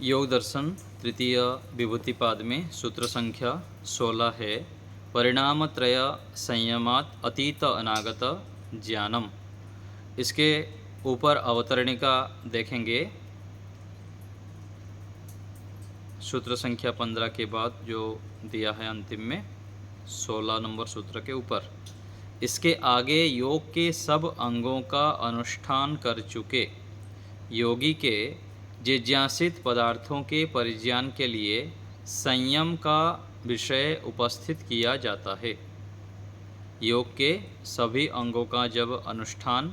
योग दर्शन तृतीय विभूतिपाद में सूत्र संख्या 16 है। परिणामत्रय संयमात अतीत अनागत ज्ञानम। इसके ऊपर अवतरणिका देखेंगे। सूत्र संख्या 15 के बाद जो दिया है अंतिम में 16 नंबर सूत्र के ऊपर, इसके आगे योग के सब अंगों का अनुष्ठान कर चुके योगी के जिज्ञासित पदार्थों के परिज्ञान के लिए संयम का विषय उपस्थित किया जाता है। योग के सभी अंगों का जब अनुष्ठान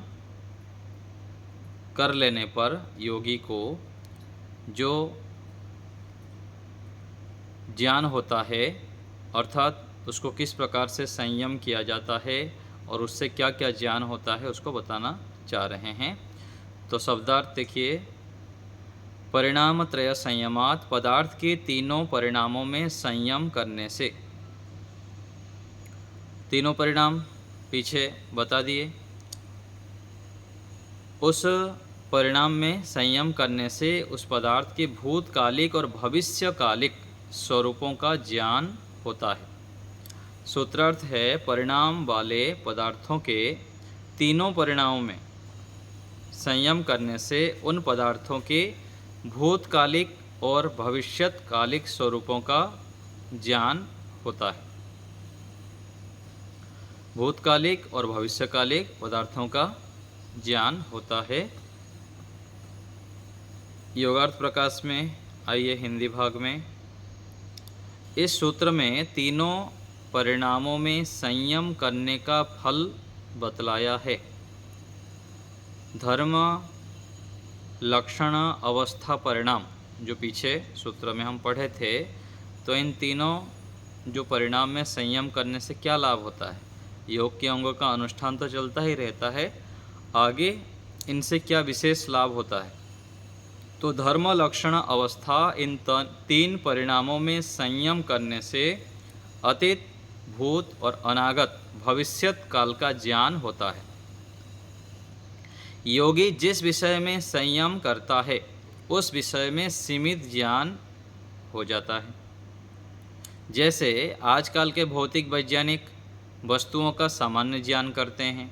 कर लेने पर योगी को जो ज्ञान होता है, अर्थात उसको किस प्रकार से संयम किया जाता है और उससे क्या क्या ज्ञान होता है, उसको बताना चाह रहे हैं। तो शब्दार्थ देखिए। परिणामत्रय संयमात, पदार्थ के तीनों परिणामों में संयम करने से। तीनों परिणाम पीछे बता दिए। उस परिणाम में संयम करने से उस पदार्थ के भूतकालिक और भविष्यकालिक स्वरूपों का ज्ञान होता है। सूत्रार्थ है, परिणाम वाले पदार्थों के तीनों परिणामों में संयम करने से उन पदार्थों के भूतकालिक और भविष्यकालिक स्वरूपों का ज्ञान होता है। भूतकालिक और भविष्यकालिक पदार्थों का ज्ञान होता है। योगार्थ प्रकाश में आइए हिंदी भाग में। इस सूत्र में तीनों परिणामों में संयम करने का फल बतलाया है। धर्म, लक्षण, अवस्था, परिणाम जो पीछे सूत्र में हम पढ़े थे, तो इन तीनों जो परिणाम में संयम करने से क्या लाभ होता है। योग के अंगों का अनुष्ठान तो चलता ही रहता है, आगे इनसे क्या विशेष लाभ होता है। तो धर्म, लक्षण, अवस्था, इन तीन परिणामों में संयम करने से अतीत, भूत और अनागत भविष्यत काल का ज्ञान होता है। योगी जिस विषय में संयम करता है उस विषय में सीमित ज्ञान हो जाता है। जैसे आजकल के भौतिक वैज्ञानिक वस्तुओं का सामान्य ज्ञान करते हैं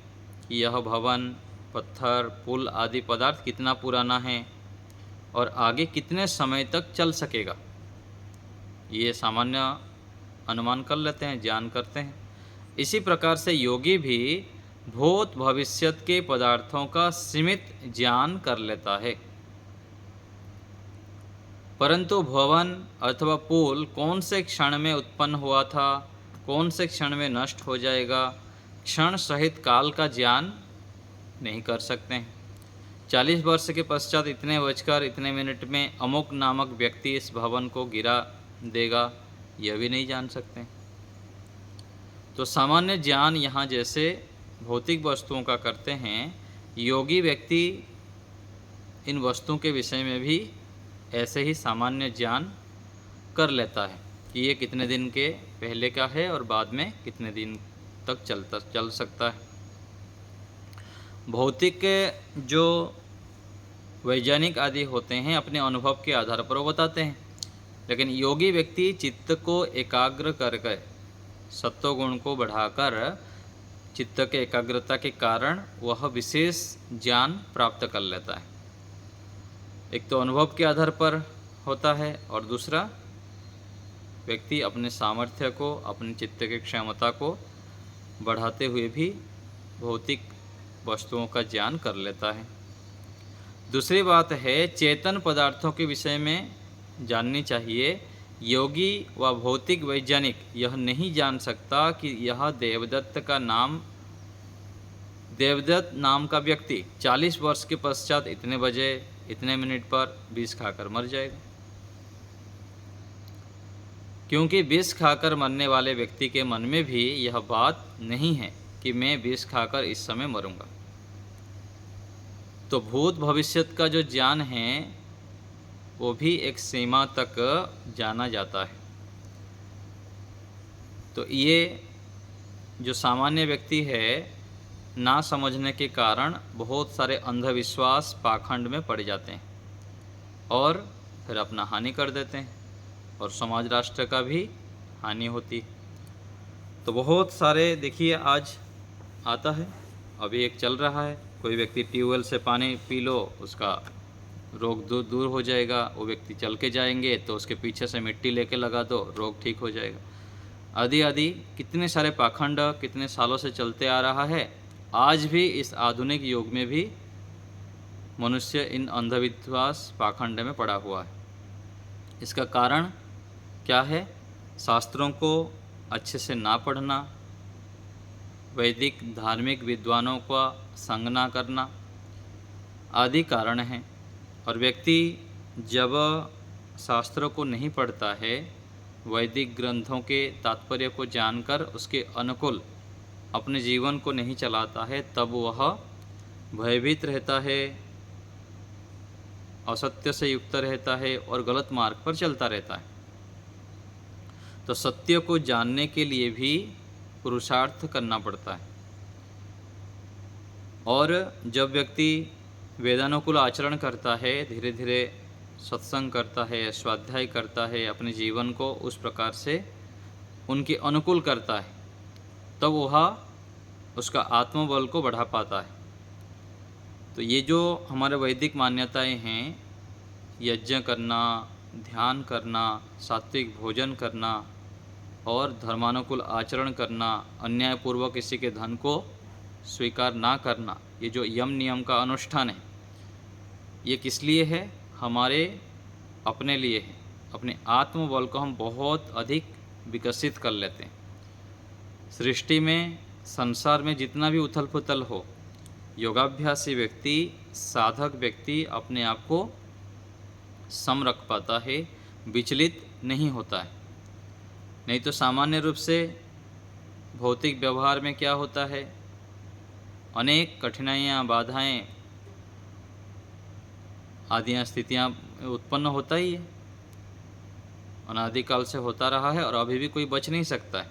कि यह भवन, पत्थर, पुल आदि पदार्थ कितना पुराना है और आगे कितने समय तक चल सकेगा, ये सामान्य अनुमान कर लेते हैं, ज्ञान करते हैं। इसी प्रकार से योगी भी भूत भविष्यत के पदार्थों का सीमित ज्ञान कर लेता है। परंतु भवन अथवा पुल कौन से क्षण में उत्पन्न हुआ था, कौन से क्षण में नष्ट हो जाएगा, क्षण सहित काल का ज्ञान नहीं कर सकते हैं। 40 वर्ष के पश्चात इतने बजकर इतने मिनट में अमुक नामक व्यक्ति इस भवन को गिरा देगा, यह भी नहीं जान सकते। तो सामान्य ज्ञान यहाँ जैसे भौतिक वस्तुओं का करते हैं, योगी व्यक्ति इन वस्तुओं के विषय में भी ऐसे ही सामान्य ज्ञान कर लेता है कि ये कितने दिन के पहले का है और बाद में कितने दिन तक चल सकता है। भौतिक जो वैज्ञानिक आदि होते हैं अपने अनुभव के आधार पर वो बताते हैं, लेकिन योगी व्यक्ति चित्त को एकाग्र करके सत्वगुण को बढ़ाकर चित्त के एकाग्रता के कारण वह विशेष ज्ञान प्राप्त कर लेता है। एक तो अनुभव के आधार पर होता है और दूसरा व्यक्ति अपने सामर्थ्य को, अपने चित्त की क्षमता को बढ़ाते हुए भी भौतिक वस्तुओं का ज्ञान कर लेता है। दूसरी बात है, चेतन पदार्थों के विषय में जाननी चाहिए। योगी व भौतिक वैज्ञानिक यह नहीं जान सकता कि यह देवदत्त नाम का व्यक्ति 40 वर्ष के पश्चात इतने बजे इतने मिनट पर विष खाकर मर जाएगा, क्योंकि विष खाकर मरने वाले व्यक्ति के मन में भी यह बात नहीं है कि मैं विष खाकर इस समय मरूंगा। तो भूत भविष्यत का जो ज्ञान है वो भी एक सीमा तक जाना जाता है। तो ये जो सामान्य व्यक्ति है, ना समझने के कारण बहुत सारे अंधविश्वास पाखंड में पड़ जाते हैं और फिर अपना हानि कर देते हैं और समाज राष्ट्र का भी हानि होती है। तो बहुत सारे देखिए आज आता है, अभी एक चल रहा है, कोई व्यक्ति ट्यूबवेल से पानी पी लो उसका रोग दूर दूर हो जाएगा, वो व्यक्ति चल के जाएंगे तो उसके पीछे से मिट्टी लेके लगा दो, रोग ठीक हो जाएगा, आदि आदि कितने सारे पाखंड कितने सालों से चलते आ रहा है। आज भी इस आधुनिक युग में भी मनुष्य इन अंधविश्वास पाखंड में पड़ा हुआ है। इसका कारण क्या है? शास्त्रों को अच्छे से ना पढ़ना, वैदिक धार्मिक विद्वानों का संग ना करना आदि कारण हैं। और व्यक्ति जब शास्त्रों को नहीं पढ़ता है, वैदिक ग्रंथों के तात्पर्य को जानकर उसके अनुकूल अपने जीवन को नहीं चलाता है, तब वह भयभीत रहता है, असत्य से युक्त रहता है और गलत मार्ग पर चलता रहता है। तो सत्य को जानने के लिए भी पुरुषार्थ करना पड़ता है। और जब व्यक्ति वेदानुकूल आचरण करता है, धीरे धीरे सत्संग करता है, स्वाध्याय करता है, अपने जीवन को उस प्रकार से उनके अनुकूल करता है, तब वह उसका आत्मबल को बढ़ा पाता है। तो ये जो हमारे वैदिक मान्यताएं हैं, यज्ञ करना, ध्यान करना, सात्विक भोजन करना और धर्मानुकूल आचरण करना, अन्यायपूर्वक किसी के धन को स्वीकार ना करना, ये जो यम नियम का अनुष्ठान है, ये किस लिए है? हमारे अपने लिए है। अपने आत्मबल को हम बहुत अधिक विकसित कर लेते हैं। सृष्टि में, संसार में जितना भी उथल पुथल हो, योगाभ्यासी व्यक्ति, साधक व्यक्ति अपने आप को सम रख पाता है, विचलित नहीं होता है। नहीं तो सामान्य रूप से भौतिक व्यवहार में क्या होता है, अनेक कठिनाइयाँ, बाधाएं, आदि स्थितियाँ उत्पन्न होता ही है, अनादिकाल से होता रहा है और अभी भी कोई बच नहीं सकता है।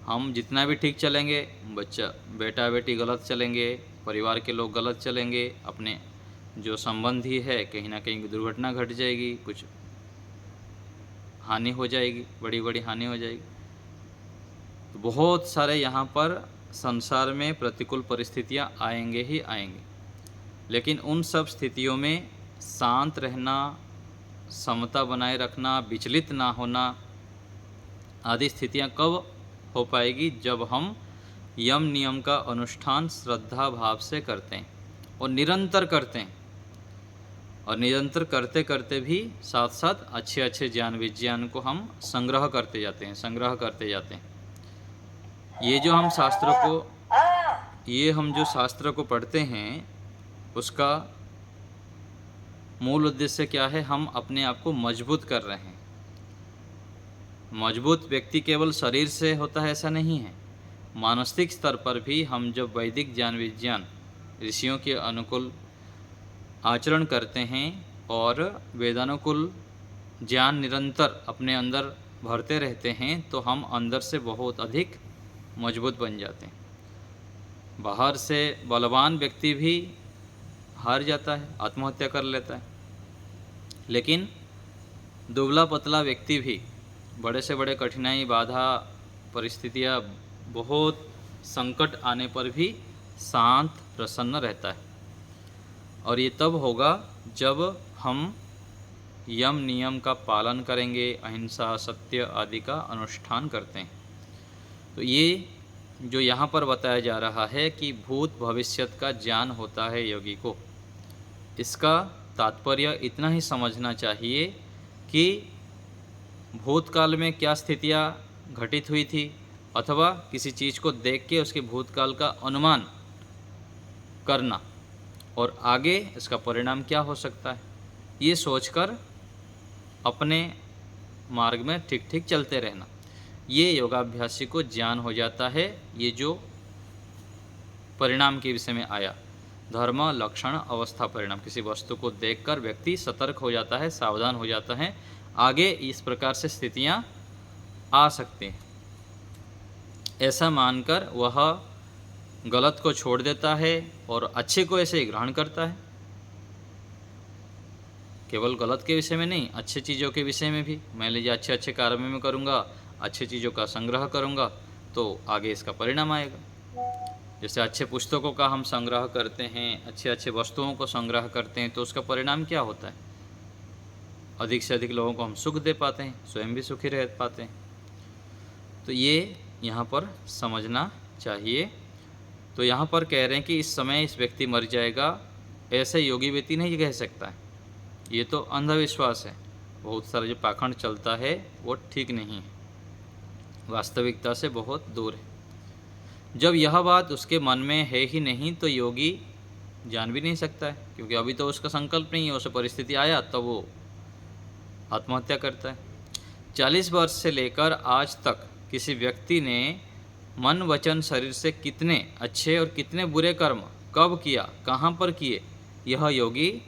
हम जितना भी ठीक चलेंगे, बेटा बेटी गलत चलेंगे, परिवार के लोग गलत चलेंगे, अपने जो संबंधी है कहीं ना कहीं दुर्घटना घट जाएगी, कुछ हानि हो जाएगी, बड़ी बड़ी हानि हो जाएगी। तो बहुत सारे यहाँ पर संसार में प्रतिकूल परिस्थितियाँ आएंगे ही आएंगे, लेकिन उन सब स्थितियों में शांत रहना, समता बनाए रखना, विचलित ना होना आदि स्थितियाँ कब हो पाएगी? जब हम यम नियम का अनुष्ठान श्रद्धा भाव से करते हैं और निरंतर करते हैं, और निरंतर करते करते भी साथ साथ अच्छे अच्छे ज्ञान विज्ञान को हम संग्रह करते जाते हैं। ये जो हम शास्त्र को पढ़ते हैं, उसका मूल उद्देश्य क्या है? हम अपने आप को मजबूत कर रहे हैं। मजबूत व्यक्ति केवल शरीर से होता है ऐसा नहीं है, मानसिक स्तर पर भी हम जब वैदिक ज्ञान विज्ञान ऋषियों के अनुकूल आचरण करते हैं और वेदानुकूल ज्ञान निरंतर अपने अंदर भरते रहते हैं, तो हम अंदर से बहुत अधिक मजबूत बन जाते हैं। बाहर से बलवान व्यक्ति भी हार जाता है, आत्महत्या कर लेता है, लेकिन दुबला पतला व्यक्ति भी बड़े से बड़े कठिनाई, बाधा, परिस्थितियाँ, बहुत संकट आने पर भी शांत प्रसन्न रहता है। और ये तब होगा जब हम यम नियम का पालन करेंगे, अहिंसा, सत्य आदि का अनुष्ठान करते हैं। तो ये जो यहाँ पर बताया जा रहा है कि भूत भविष्यत का ज्ञान होता है योगी को, इसका तात्पर्य इतना ही समझना चाहिए कि भूतकाल में क्या स्थितियाँ घटित हुई थी, अथवा किसी चीज़ को देख के उसके भूतकाल का अनुमान करना और आगे इसका परिणाम क्या हो सकता है, ये सोचकर अपने मार्ग में ठीक ठीक चलते रहना, ये योगाभ्यासी को ज्ञान हो जाता है। ये जो परिणाम के विषय में आया, धर्म, लक्षण, अवस्था, परिणाम, किसी वस्तु को देखकर व्यक्ति सतर्क हो जाता है, सावधान हो जाता है, आगे इस प्रकार से स्थितियां आ सकती हैं, ऐसा मानकर वह गलत को छोड़ देता है और अच्छे को ऐसे ही ग्रहण करता है। केवल गलत के विषय में नहीं, अच्छे चीज़ों के विषय में भी। मान लीजिए अच्छे अच्छे कार्य में करूँगा, अच्छी चीज़ों का संग्रह करूँगा, तो आगे इसका परिणाम आएगा। जैसे अच्छे पुस्तकों का हम संग्रह करते हैं, अच्छे अच्छे वस्तुओं को संग्रह करते हैं, तो उसका परिणाम क्या होता है? अधिक से अधिक लोगों को हम सुख दे पाते हैं, स्वयं भी सुखी रह पाते हैं। तो ये यहाँ पर समझना चाहिए। तो यहाँ पर कह रहे हैं कि इस समय इस व्यक्ति मर जाएगा, ऐसे योगी व्यक्ति नहीं कह सकता है। ये तो अंधविश्वास है। बहुत सारा जो पाखंड चलता है वो ठीक नहीं है, वास्तविकता से बहुत दूर है। जब यह बात उसके मन में है ही नहीं तो योगी जान भी नहीं सकता है, क्योंकि अभी तो उसका संकल्प नहीं है, उसे परिस्थिति आया तो वो आत्महत्या करता है। 40 वर्ष से लेकर आज तक किसी व्यक्ति ने मन वचन शरीर से कितने अच्छे और कितने बुरे कर्म कब किया, कहाँ पर किए, यह योगी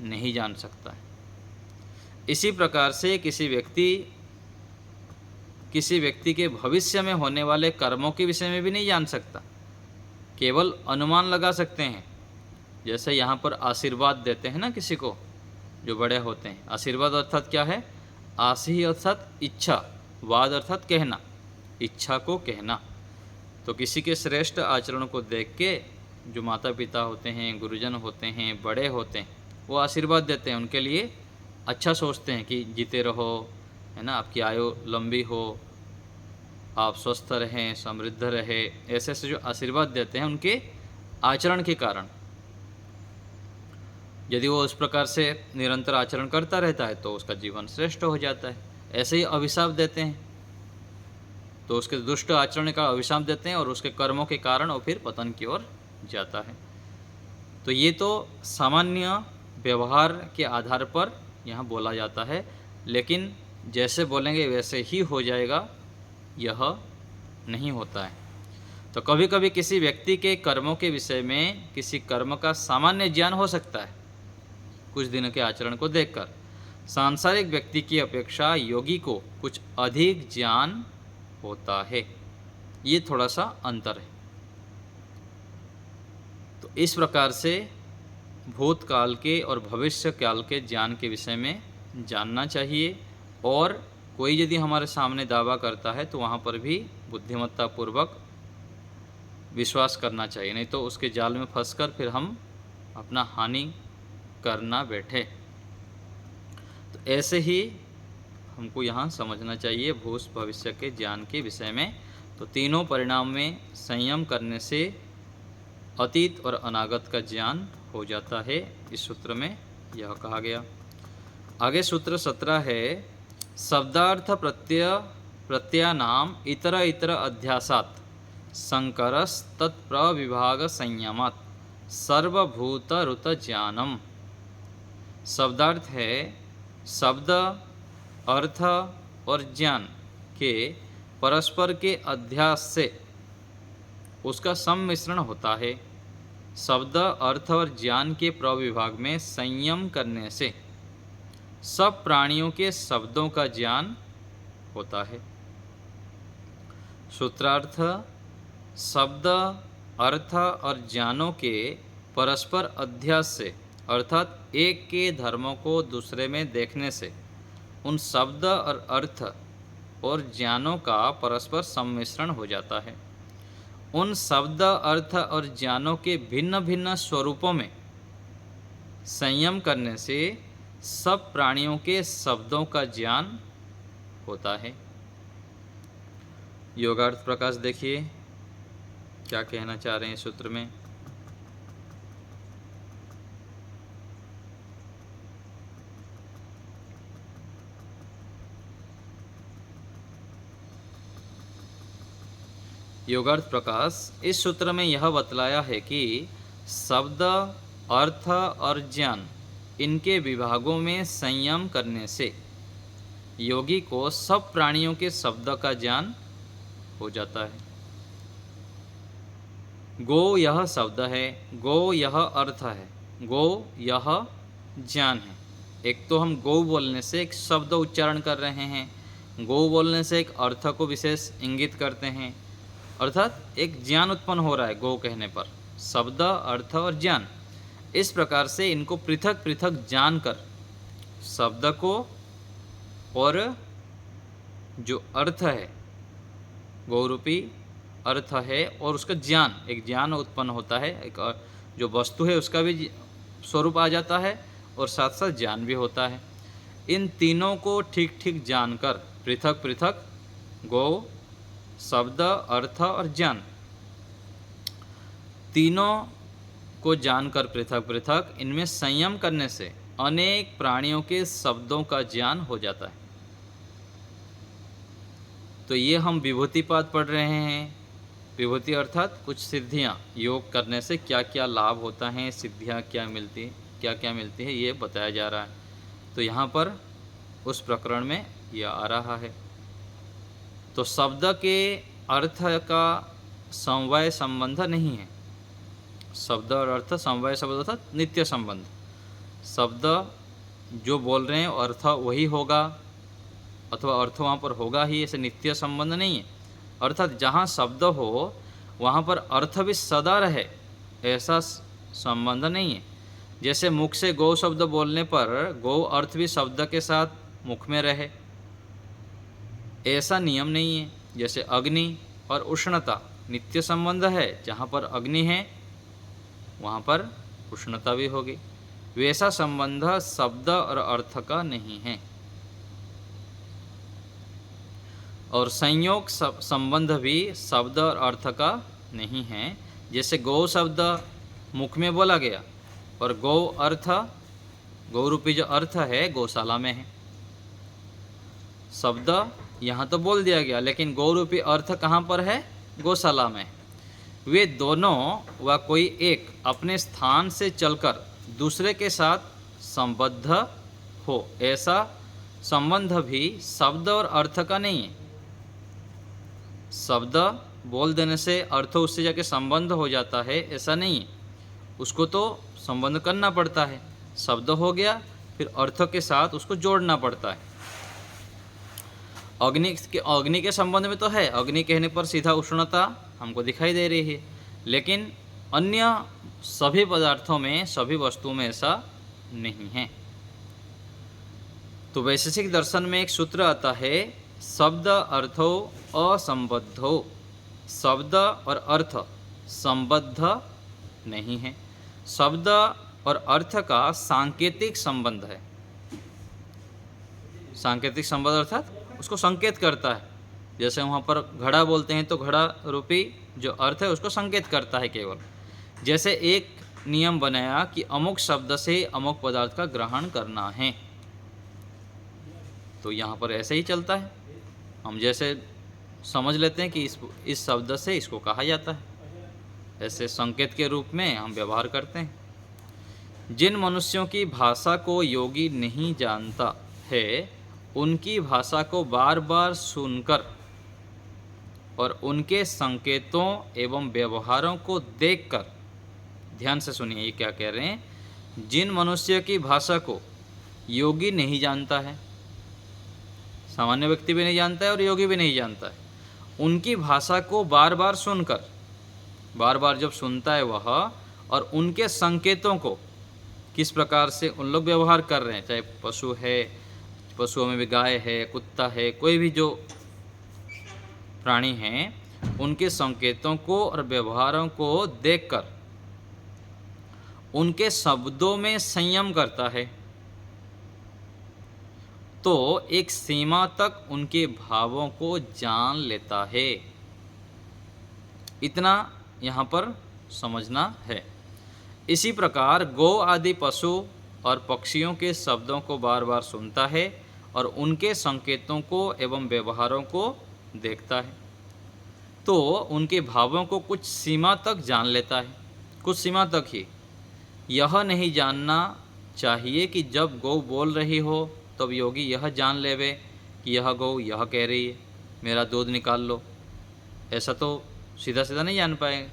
नहीं जान सकता है। इसी प्रकार से किसी व्यक्ति के भविष्य में होने वाले कर्मों के विषय में भी नहीं जान सकता, केवल अनुमान लगा सकते हैं। जैसे यहाँ पर आशीर्वाद देते हैं ना किसी को, जो बड़े होते हैं। आशीर्वाद अर्थात क्या है? आशी अर्थात इच्छा, वाद अर्थात कहना, इच्छा को कहना। तो किसी के श्रेष्ठ आचरण को देख के जो माता पिता होते हैं, गुरुजन होते हैं, बड़े होते हैं, वो आशीर्वाद देते हैं, उनके लिए अच्छा सोचते हैं कि जीते रहो, है ना, आपकी आयु लंबी हो, आप स्वस्थ रहें, समृद्ध रहे, ऐसे ऐसे जो आशीर्वाद देते हैं उनके आचरण के कारण। यदि वो उस प्रकार से निरंतर आचरण करता रहता है तो उसका जीवन श्रेष्ठ हो जाता है। ऐसे ही अभिशाप देते हैं, तो उसके दुष्ट आचरण का अभिशाप देते हैं और उसके कर्मों के कारण वो फिर पतन की ओर जाता है। तो ये तो सामान्य व्यवहार के आधार पर यहाँ बोला जाता है, लेकिन जैसे बोलेंगे वैसे ही हो जाएगा, यह नहीं होता है। तो कभी कभी किसी व्यक्ति के कर्मों के विषय में किसी कर्म का सामान्य ज्ञान हो सकता है कुछ दिनों के आचरण को देखकर। सांसारिक व्यक्ति की अपेक्षा योगी को कुछ अधिक ज्ञान होता है। ये थोड़ा सा अंतर है। तो इस प्रकार से भूतकाल के और भविष्य काल के ज्ञान के विषय में जानना चाहिए, और कोई यदि हमारे सामने दावा करता है तो वहाँ पर भी बुद्धिमत्तापूर्वक विश्वास करना चाहिए, नहीं तो उसके जाल में फंसकर फिर हम अपना हानि करना बैठे। तो ऐसे ही हमको यहाँ समझना चाहिए भूत भविष्य के ज्ञान के विषय में। तो तीनों परिणाम में संयम करने से अतीत और अनागत का ज्ञान हो जाता है, इस सूत्र में यह कहा गया। आगे सूत्र 17 है, शब्दार्थ प्रत्ययानाम इतर इतर अध्यासात संकरस तत्प्रविभाग संयमात सर्वभूत ऋत ज्ञानम। शब्दार्थ है शब्द, अर्थ और ज्ञान के परस्पर के अध्यास से उसका सम्मिश्रण होता है। शब्द, अर्थ और ज्ञान के प्रविभाग में संयम करने से सब प्राणियों के शब्दों का ज्ञान होता है। सूत्रार्थ, शब्द, अर्थ और ज्ञानों के परस्पर अध्यास से अर्थात एक के धर्मों को दूसरे में देखने से उन शब्द और अर्थ और ज्ञानों का परस्पर सम्मिश्रण हो जाता है। उन शब्द, अर्थ और ज्ञानों के भिन्न भिन्न स्वरूपों में संयम करने से सब प्राणियों के शब्दों का ज्ञान होता है। योगार्थ प्रकाश देखिए क्या कहना चाह रहे हैं सूत्र में। योगार्थ प्रकाश इस सूत्र में यह बतलाया है कि शब्द, अर्थ और ज्ञान इनके विभागों में संयम करने से योगी को सब प्राणियों के शब्द का ज्ञान हो जाता है। गो यह शब्द है, गो यह अर्थ है, गो यह ज्ञान है। एक तो हम गो बोलने से एक शब्द उच्चारण कर रहे हैं, गो बोलने से एक अर्थ को विशेष इंगित करते हैं, अर्थात एक ज्ञान उत्पन्न हो रहा है गो कहने पर। शब्द, अर्थ और ज्ञान, इस प्रकार से इनको पृथक पृथक जानकर शब्द को और जो अर्थ है, गौरूपी अर्थ है और उसका ज्ञान, एक ज्ञान उत्पन्न होता है, एक जो वस्तु है उसका भी स्वरूप आ जाता है और साथ साथ ज्ञान भी होता है। इन तीनों को ठीक ठीक जानकर पृथक पृथक गौ, शब्द, अर्थ और ज्ञान, तीनों को जानकर पृथक पृथक इनमें संयम करने से अनेक प्राणियों के शब्दों का ज्ञान हो जाता है। तो ये हम विभूतिपाद पढ़ रहे हैं। विभूति अर्थात कुछ सिद्धियाँ, योग करने से क्या क्या लाभ होता है, सिद्धियाँ क्या मिलती है, ये बताया जा रहा है। तो यहाँ पर उस प्रकरण में यह आ रहा है। तो शब्द के अर्थ का समवाय संबंध नहीं है। शब्द और अर्थ समवाय संबंध अर्थात नित्य संबंध। शब्द जो बोल रहे हैं अर्थ वही होगा अथवा अर्थ वहाँ पर होगा ही, ऐसे नित्य संबंध नहीं है। अर्थात जहाँ शब्द हो वहाँ पर अर्थ भी सदा रहे, ऐसा संबंध नहीं है। जैसे मुख से गौ शब्द बोलने पर गौ अर्थ भी शब्द के साथ मुख में रहे, ऐसा नियम नहीं है। जैसे अग्नि और उष्णता नित्य संबंध है, जहाँ पर अग्नि है वहाँ पर उष्णता भी होगी, वैसा संबंध शब्द और अर्थ का नहीं है। और संयोग संबंध भी शब्द और अर्थ का नहीं है। जैसे गौ शब्द मुख में बोला गया और गौ अर्थ, गौ रूपी जो अर्थ है गौशाला में है। शब्द यहाँ तो बोल दिया गया, लेकिन गौ रूपी अर्थ कहाँ पर है? गौशाला में। वे दोनों व कोई एक अपने स्थान से चलकर दूसरे के साथ संबद्ध हो, ऐसा संबंध भी शब्द और अर्थ का नहीं है। शब्द बोल देने से अर्थ उससे जाके संबंध हो जाता है, ऐसा नहीं है। उसको तो संबंध करना पड़ता है। शब्द हो गया, फिर अर्थ के साथ उसको जोड़ना पड़ता है। अग्नि के संबंध में तो है, अग्नि कहने पर सीधा उष्णता हमको दिखाई दे रही है, लेकिन अन्य सभी पदार्थों में, सभी वस्तुओं में ऐसा नहीं है। तो वैशेषिक दर्शन में एक सूत्र आता है, शब्द अर्थो असंबद्धो। शब्द और अर्थ संबद्ध नहीं है। शब्द और अर्थ का सांकेतिक संबंध है। सांकेतिक संबंध अर्थात उसको संकेत करता है। जैसे वहाँ पर घड़ा बोलते हैं तो घड़ा रूपी जो अर्थ है उसको संकेत करता है केवल। जैसे एक नियम बनाया कि अमुक शब्द से अमुक पदार्थ का ग्रहण करना है, तो यहाँ पर ऐसे ही चलता है। हम जैसे समझ लेते हैं कि इस शब्द से इसको कहा जाता है, ऐसे संकेत के रूप में हम व्यवहार करते हैं। जिन मनुष्यों की भाषा को योगी नहीं जानता है, उनकी भाषा को बार बार सुनकर और उनके संकेतों एवं व्यवहारों को देखकर, ध्यान से सुनिए ये क्या कह रहे हैं। जिन मनुष्य की भाषा को योगी नहीं जानता है, सामान्य व्यक्ति भी नहीं जानता है और योगी भी नहीं जानता है, उनकी भाषा को बार बार सुनकर, बार बार जब सुनता है वह, और उनके संकेतों को किस प्रकार से उन लोग व्यवहार कर रहे हैं, चाहे पशु है, पशुओं में भी गाय है, कुत्ता है, कोई भी जो प्राणी हैं, उनके संकेतों को और व्यवहारों को देखकर उनके शब्दों में संयम करता है, तो एक सीमा तक उनके भावों को जान लेता है। इतना यहाँ पर समझना है। इसी प्रकार गौ आदि पशु और पक्षियों के शब्दों को बार बार सुनता है और उनके संकेतों को एवं व्यवहारों को देखता है, तो उनके भावों को कुछ सीमा तक जान लेता है, कुछ सीमा तक ही। यह नहीं जानना चाहिए कि जब गौ बोल रही हो तब योगी यह जान लेवे कि यह गौ यह कह रही है, मेरा दूध निकाल लो। ऐसा तो सीधा सीधा नहीं जान पाएगा,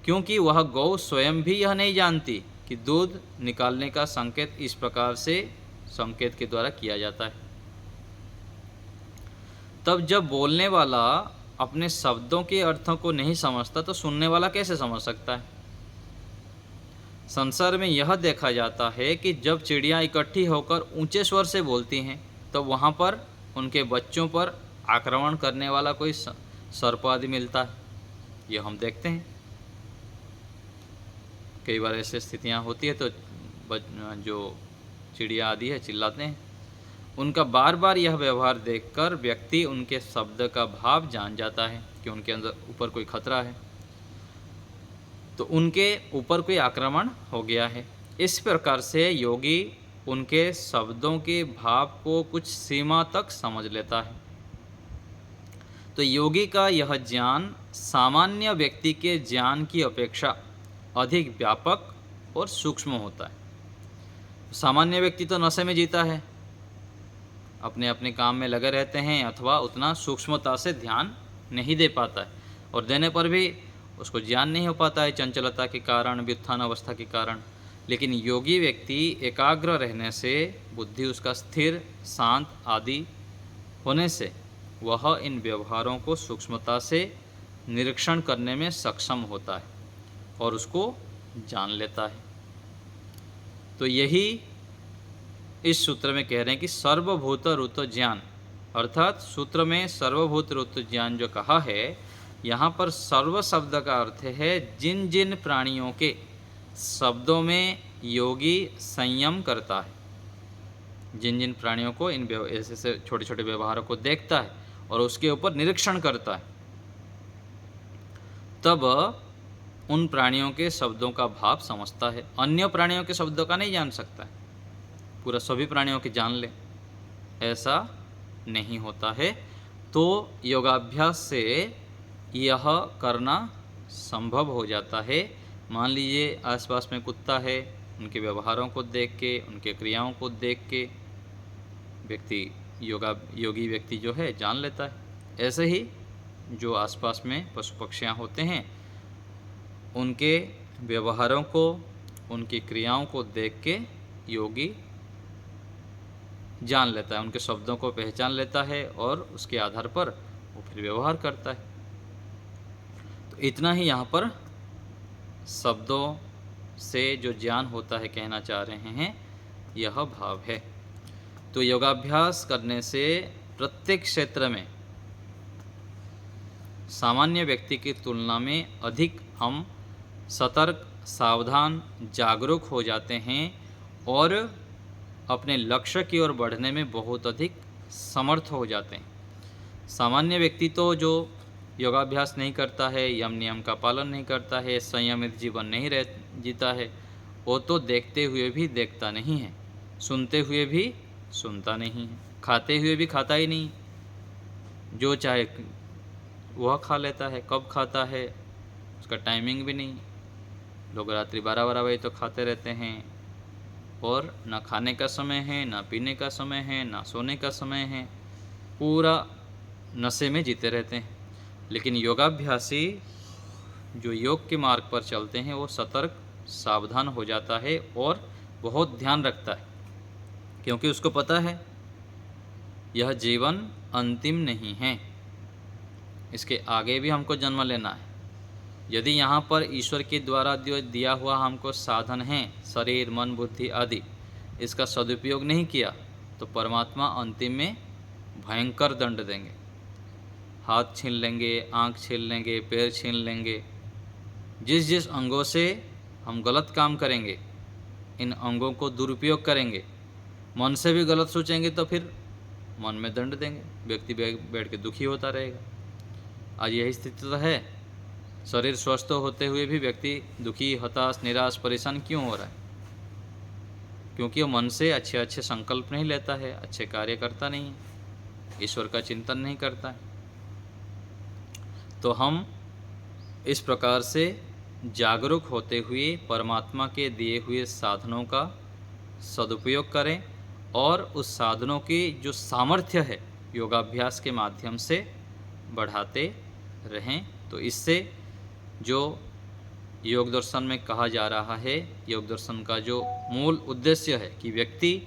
क्योंकि वह गौ स्वयं भी यह नहीं जानती कि दूध निकालने का संकेत इस प्रकार से संकेत के द्वारा किया जाता है। तब जब बोलने वाला अपने शब्दों के अर्थों को नहीं समझता, तो सुनने वाला कैसे समझ सकता है? संसार में यह देखा जाता है कि जब चिड़िया इकट्ठी होकर ऊंचे स्वर से बोलती हैं तो वहाँ पर उनके बच्चों पर आक्रमण करने वाला कोई सर्प आदि मिलता है। ये हम देखते हैं, कई बार ऐसी स्थितियाँ होती है तो जो चिड़िया आदि है चिल्लाते हैं। उनका बार बार यह व्यवहार देखकर व्यक्ति उनके शब्द का भाव जान जाता है कि उनके अंदर ऊपर कोई खतरा है, तो उनके ऊपर कोई आक्रमण हो गया है। इस प्रकार से योगी उनके शब्दों के भाव को कुछ सीमा तक समझ लेता है। तो योगी का यह ज्ञान सामान्य व्यक्ति के ज्ञान की अपेक्षा अधिक व्यापक और सूक्ष्म होता है। सामान्य व्यक्ति तो नशे में जीता है, अपने अपने काम में लगे रहते हैं अथवा उतना सूक्ष्मता से ध्यान नहीं दे पाता है, और देने पर भी उसको ज्ञान नहीं हो पाता है चंचलता के कारण, व्युत्थान अवस्था के कारण। लेकिन योगी व्यक्ति एकाग्र रहने से, बुद्धि उसका स्थिर शांत आदि होने से वह इन व्यवहारों को सूक्ष्मता से निरीक्षण करने में सक्षम होता है और उसको जान लेता है। तो यही इस सूत्र में कह रहे हैं कि सर्वभूत ऋत ज्ञान, अर्थात सूत्र में सर्वभूत ऋत ज्ञान जो कहा है, यहाँ पर सर्व शब्द का अर्थ है जिन जिन प्राणियों के शब्दों में योगी संयम करता है, जिन जिन प्राणियों को इन ऐसे छोटे छोटे व्यवहारों को देखता है और उसके ऊपर निरीक्षण करता है, तब उन प्राणियों के शब्दों का भाव समझता है। अन्य प्राणियों के शब्दों का नहीं जान सकता है, पूरा सभी प्राणियों के जान ले, ऐसा नहीं होता है। तो योगाभ्यास से यह करना संभव हो जाता है। मान लीजिए आसपास में कुत्ता है, उनके व्यवहारों को देख के, उनके क्रियाओं को देख के व्यक्ति योगी व्यक्ति जो है जान लेता है। ऐसे ही जो आसपास में पशु पक्षियाँ होते हैं, उनके व्यवहारों को, उनकी क्रियाओं को देख के योगी जान लेता है, उनके शब्दों को पहचान लेता है और उसके आधार पर वो फिर व्यवहार करता है। तो इतना ही यहाँ पर शब्दों से जो ज्ञान होता है कहना चाह रहे हैं, यह भाव है। तो योगाभ्यास करने से प्रत्येक क्षेत्र में सामान्य व्यक्ति की तुलना में अधिक हम सतर्क, सावधान, जागरूक हो जाते हैं और अपने लक्ष्य की ओर बढ़ने में बहुत अधिक समर्थ हो जाते हैं। सामान्य व्यक्ति तो जो योगाभ्यास नहीं करता है, यम नियम का पालन नहीं करता है, संयमित जीवन नहीं जीता है, वो तो देखते हुए भी देखता नहीं है, सुनते हुए भी सुनता नहीं है, खाते हुए भी खाता ही नहीं, जो चाहे वह खा लेता है, कब खाता है उसका टाइमिंग भी नहीं। लोग रात्रि 12-12 बजे तो खाते रहते हैं और ना खाने का समय है, ना पीने का समय है, ना सोने का समय है, पूरा नशे में जीते रहते हैं। लेकिन योगाभ्यासी जो योग के मार्ग पर चलते हैं वो सतर्क, सावधान हो जाता है और बहुत ध्यान रखता है, क्योंकि उसको पता है यह जीवन अंतिम नहीं है, इसके आगे भी हमको जन्म लेना है। यदि यहाँ पर ईश्वर के द्वारा दिया हुआ हमको साधन है, शरीर, मन, बुद्धि आदि, इसका सदुपयोग नहीं किया तो परमात्मा अंतिम में भयंकर दंड देंगे। हाथ छीन लेंगे, आँख छीन लेंगे, पैर छीन लेंगे। जिस जिस अंगों से हम गलत काम करेंगे, इन अंगों को दुरुपयोग करेंगे, मन से भी गलत सोचेंगे तो फिर मन में दंड देंगे, व्यक्ति बैठ के दुखी होता रहेगा। आज यही स्थिति तो है, शरीर स्वस्थ होते हुए भी व्यक्ति दुखी, हताश, निराश, परेशान क्यों हो रहा है? क्योंकि वो मन से अच्छे अच्छे संकल्प नहीं लेता है, अच्छे कार्य करता नहीं है, ईश्वर का चिंतन नहीं करता है। तो हम इस प्रकार से जागरूक होते हुए परमात्मा के दिए हुए साधनों का सदुपयोग करें और उस साधनों की जो सामर्थ्य है योगाभ्यास के माध्यम से बढ़ाते रहें। तो इससे जो योग दर्शन में कहा जा रहा है, योग दर्शन का जो मूल उद्देश्य है कि व्यक्ति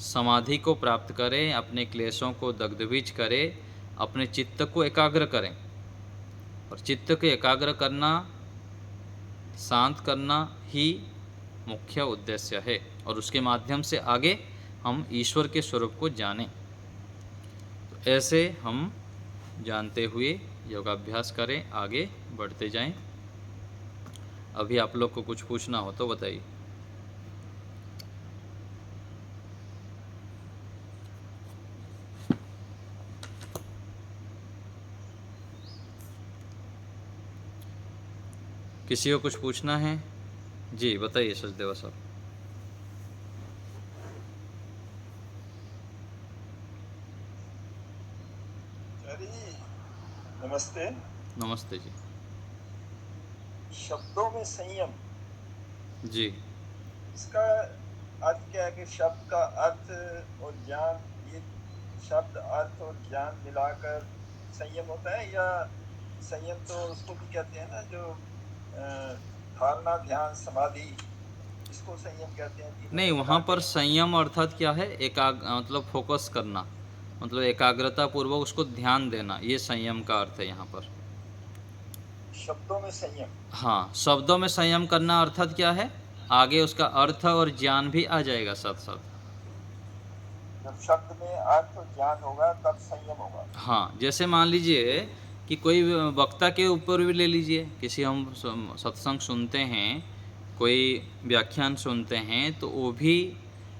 समाधि को प्राप्त करे, अपने क्लेशों को दग्धबीज करे, अपने चित्त को एकाग्र करें। और चित्त को एकाग्र करना, शांत करना ही मुख्य उद्देश्य है और उसके माध्यम से आगे हम ईश्वर के स्वरूप को जानें। तो ऐसे हम जानते हुए योगाभ्यास करें, आगे बढ़ते जाएं। अभी आप लोग को कुछ पूछना हो तो बताइए। किसी को कुछ पूछना है? जी बताइए सचदेवा साहब। नमस्ते। नमस्ते जी। शब्दों में संयम, जी इसका अर्थ क्या है कि शब्द का अर्थ और ज्ञान, ये शब्द अर्थ और ज्ञान मिलाकर संयम होता है, या संयम तो उसको भी कहते हैं ना जो धारणा, ध्यान, समाधि, इसको संयम कहते हैं। नहीं, वहाँ पर संयम अर्थात क्या है? मतलब फोकस करना, मतलब एकाग्रता पूर्वक उसको ध्यान देना, ये संयम का अर्थ है यहाँ पर। शब्दों में संयम, हाँ, शब्दों में संयम करना अर्थात क्या है? आगे उसका अर्थ और ज्ञान भी आ जाएगा साथ साथ। जब शब्द में अर्थ और ज्ञान होगा तब संयम होगा। हाँ, जैसे मान लीजिए कि कोई वक्ता के ऊपर भी ले लीजिए, किसी हम सत्संग सुनते हैं, कोई व्याख्यान सुनते हैं, तो वो भी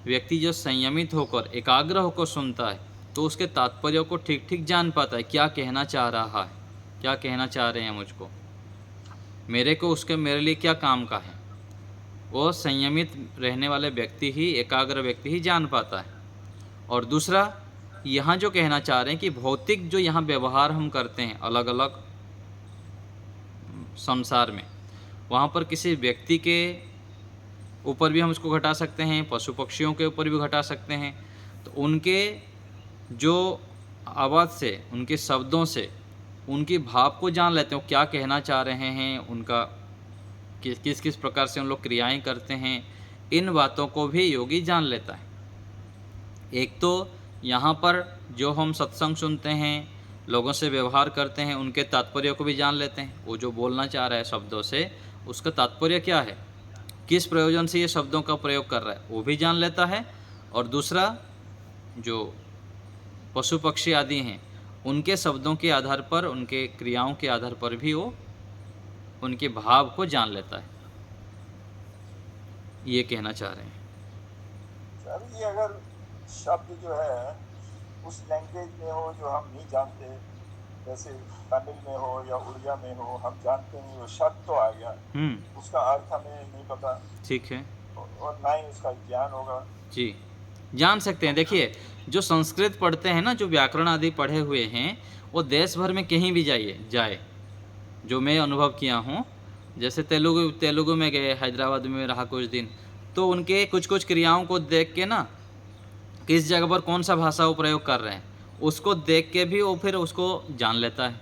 व्यक्ति जो संयमित होकर एकाग्र होकर सुनता है तो उसके तात्पर्य को ठीक ठीक जान पाता है, क्या कहना चाह रहा है, क्या कहना चाह रहे हैं मुझको, मेरे लिए क्या काम का है। वो संयमित रहने वाले व्यक्ति ही, एकाग्र व्यक्ति ही जान पाता है। और दूसरा, यहाँ जो कहना चाह रहे हैं कि भौतिक जो यहाँ व्यवहार हम करते हैं अलग अलग संसार में, वहाँ पर किसी व्यक्ति के ऊपर भी हम उसको घटा सकते हैं, पशु पक्षियों के ऊपर भी घटा सकते हैं। तो उनके जो आवाज़ से, उनके शब्दों से उनकी भाव को जान लेते हैं, वो क्या कहना चाह रहे हैं, उनका किस किस प्रकार से उन लोग क्रियाएं करते हैं, इन बातों को भी योगी जान लेता है। एक तो यहाँ पर जो हम सत्संग सुनते हैं, लोगों से व्यवहार करते हैं, उनके तात्पर्य को भी जान लेते हैं। वो जो बोलना चाह रहा है शब्दों से, उसका तात्पर्य क्या है, किस प्रयोजन से ये शब्दों का प्रयोग कर रहा है, वो भी जान लेता है। और दूसरा, जो पशु पक्षी आदि हैं, उनके शब्दों के आधार पर, उनके क्रियाओं के आधार पर भी वो उनके भाव को जान लेता है, ये कहना चाह रहे हैं। सर, ये अगर शब्द जो है उस लैंग्वेज में हो जो हम नहीं जानते, जैसे तमिल में हो या उड़िया में हो, हम जानते नहीं, वो शब्द तो आ गया, उसका अर्थ हमें नहीं पता, ठीक है, और ना ही उसका ज्ञान होगा। जी, जान सकते हैं। देखिए, जो संस्कृत पढ़ते हैं ना, जो व्याकरण आदि पढ़े हुए हैं, वो देश भर में कहीं भी जाए, जो मैं अनुभव किया हूँ, जैसे तेलुगु में गए, हैदराबाद में रहा कुछ दिन, तो उनके कुछ कुछ क्रियाओं को देख के ना, किस जगह पर कौन सा भाषा वो प्रयोग कर रहे हैं, उसको देख के भी वो फिर उसको जान लेता है।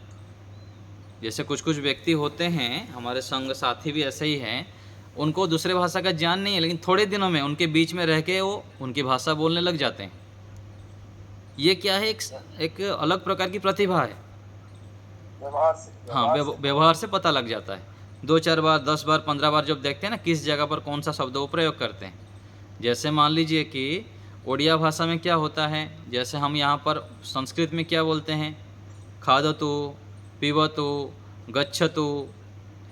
जैसे कुछ कुछ व्यक्ति होते हैं, हमारे संग साथी भी ऐसे ही हैं, उनको दूसरे भाषा का ज्ञान नहीं है, लेकिन थोड़े दिनों में उनके बीच में रह के वो उनकी भाषा बोलने लग जाते हैं। ये क्या है? एक अलग प्रकार की प्रतिभा है। हाँ, व्यवहार से पता लग जाता है। 2-4 बार, 10 बार, 15 बार जब देखते हैं ना, किस जगह पर कौन सा शब्द वो प्रयोग करते हैं। जैसे मान लीजिए कि ओडिया भाषा में क्या होता है, जैसे हम यहाँ पर संस्कृत में क्या बोलते हैं, खादतु, पीवतु, गच्छतु,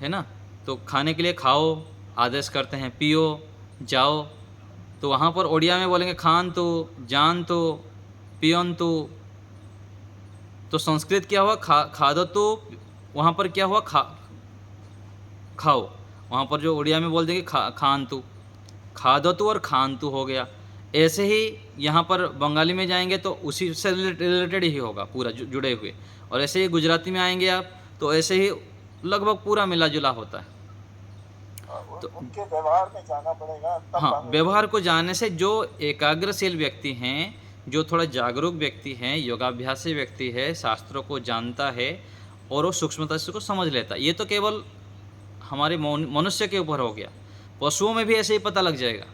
है ना, तो खाने के लिए खाओ आदेश करते हैं, पियो, जाओ। तो वहाँ पर ओडिया में बोलेंगे खानतु, जानतु, पियंतु। तो संस्कृत क्या हुआ, खादतु, वहाँ पर क्या हुआ, खाओ। वहाँ पर जो ओडिया में बोल देंगे खानतु, खादतु और खानतु हो गया। ऐसे ही यहाँ पर बंगाली में जाएंगे तो उसी से रिलेटेड ही होगा पूरा जुड़े हुए। और ऐसे ही गुजराती में आएंगे आप तो ऐसे ही लगभग पूरा मिला जुला होता है। तो उनके व्यवहार में जाना पड़ेगा। हाँ, व्यवहार को जानने से जो एकाग्रशील व्यक्ति हैं, जो थोड़ा जागरूक व्यक्ति हैं, योगाभ्यासी व्यक्ति है, शास्त्रों को जानता है और वो सूक्ष्मता से को समझ लेता है। ये तो केवल हमारे मनुष्य के ऊपर हो गया, पशुओं में भी ऐसे ही पता लग जाएगा।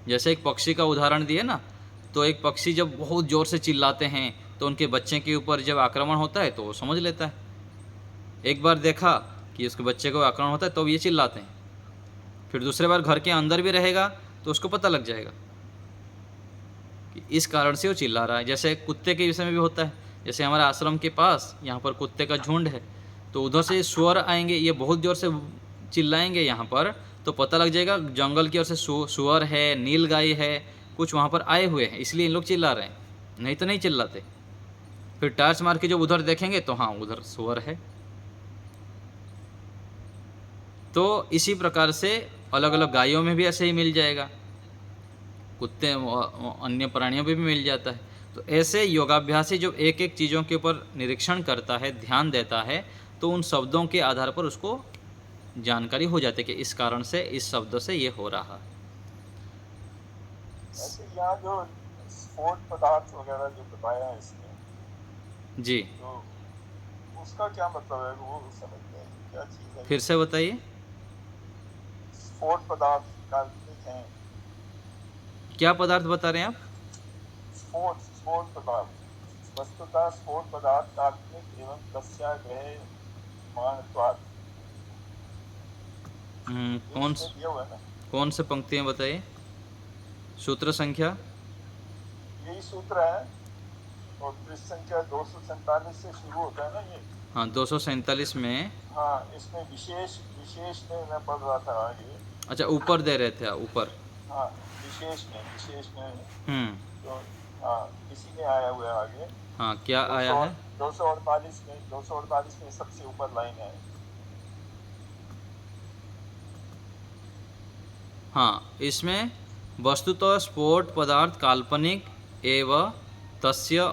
जैसे एक पक्षी का उदाहरण दिए ना, तो एक पक्षी जब बहुत ज़ोर से चिल्लाते हैं तो उनके बच्चे के ऊपर जब आक्रमण होता है तो वो समझ लेता है। एक बार देखा कि उसके बच्चे को आक्रमण होता है तो ये चिल्लाते हैं, फिर दूसरे बार घर के अंदर भी रहेगा तो उसको पता लग जाएगा कि इस कारण से वो चिल्ला रहा है। जैसे कुत्ते के विषय में भी होता है, जैसे हमारे आश्रम के पास यहाँ पर कुत्ते का झुंड है, तो उधर से स्वर आएंगे, ये बहुत ज़ोर से चिल्लाएंगे यहाँ पर, तो पता लग जाएगा जंगल की ओर से सुअर है, नीलगाय है, कुछ वहाँ पर आए हुए हैं, इसलिए इन लोग चिल्ला रहे हैं, नहीं तो नहीं चिल्लाते। फिर टार्च मार के जब उधर देखेंगे तो हाँ उधर सुअर है। तो इसी प्रकार से अलग अलग गायों में भी ऐसे ही मिल जाएगा, कुत्ते अन्य प्राणियों में भी मिल जाता है। तो ऐसे योगाभ्यासी जो एक एक चीज़ों के ऊपर निरीक्षण करता है, ध्यान देता है, तो उन शब्दों के आधार पर उसको जानकारी हो जाती है कि इस कारण से इस शब्द से ये हो रहा है। ऐसे यहाँ जो स्फोट पदार्थ वगैरह जो बताया है इसमें, जी तो उसका क्या मतलब है, वो समझते हैं क्या चीज़ है? फिर से बताइए। स्फोट पदार्थ काल्पनिक हैं। क्या पदार्थ बता रहे हैं आप? स्फोट पदार्थ, वस्तुतः स्फोट पदार्थ काल्पनिक एवं तस्याग्रह मानत्वात्। कौन से पंक्तियाँ बताइए, सूत्र संख्या? यही सूत्र है, और पृष्ठ संख्या 247 से शुरू होता है ना ये। हाँ 247 में। हाँ इसमें विशेष में मैं पढ़ रहा था आगे। अच्छा ऊपर दे रहे थे आप, ऊपर। हाँ विशेष में तो हाँ इसी में आया हुआ है आगे। हाँ क्या आया है? 248 में सबसे ऊपर लाइन है। हाँ इसमें वस्तुतः स्फोट पदार्थ काल्पनिक एवं तस्य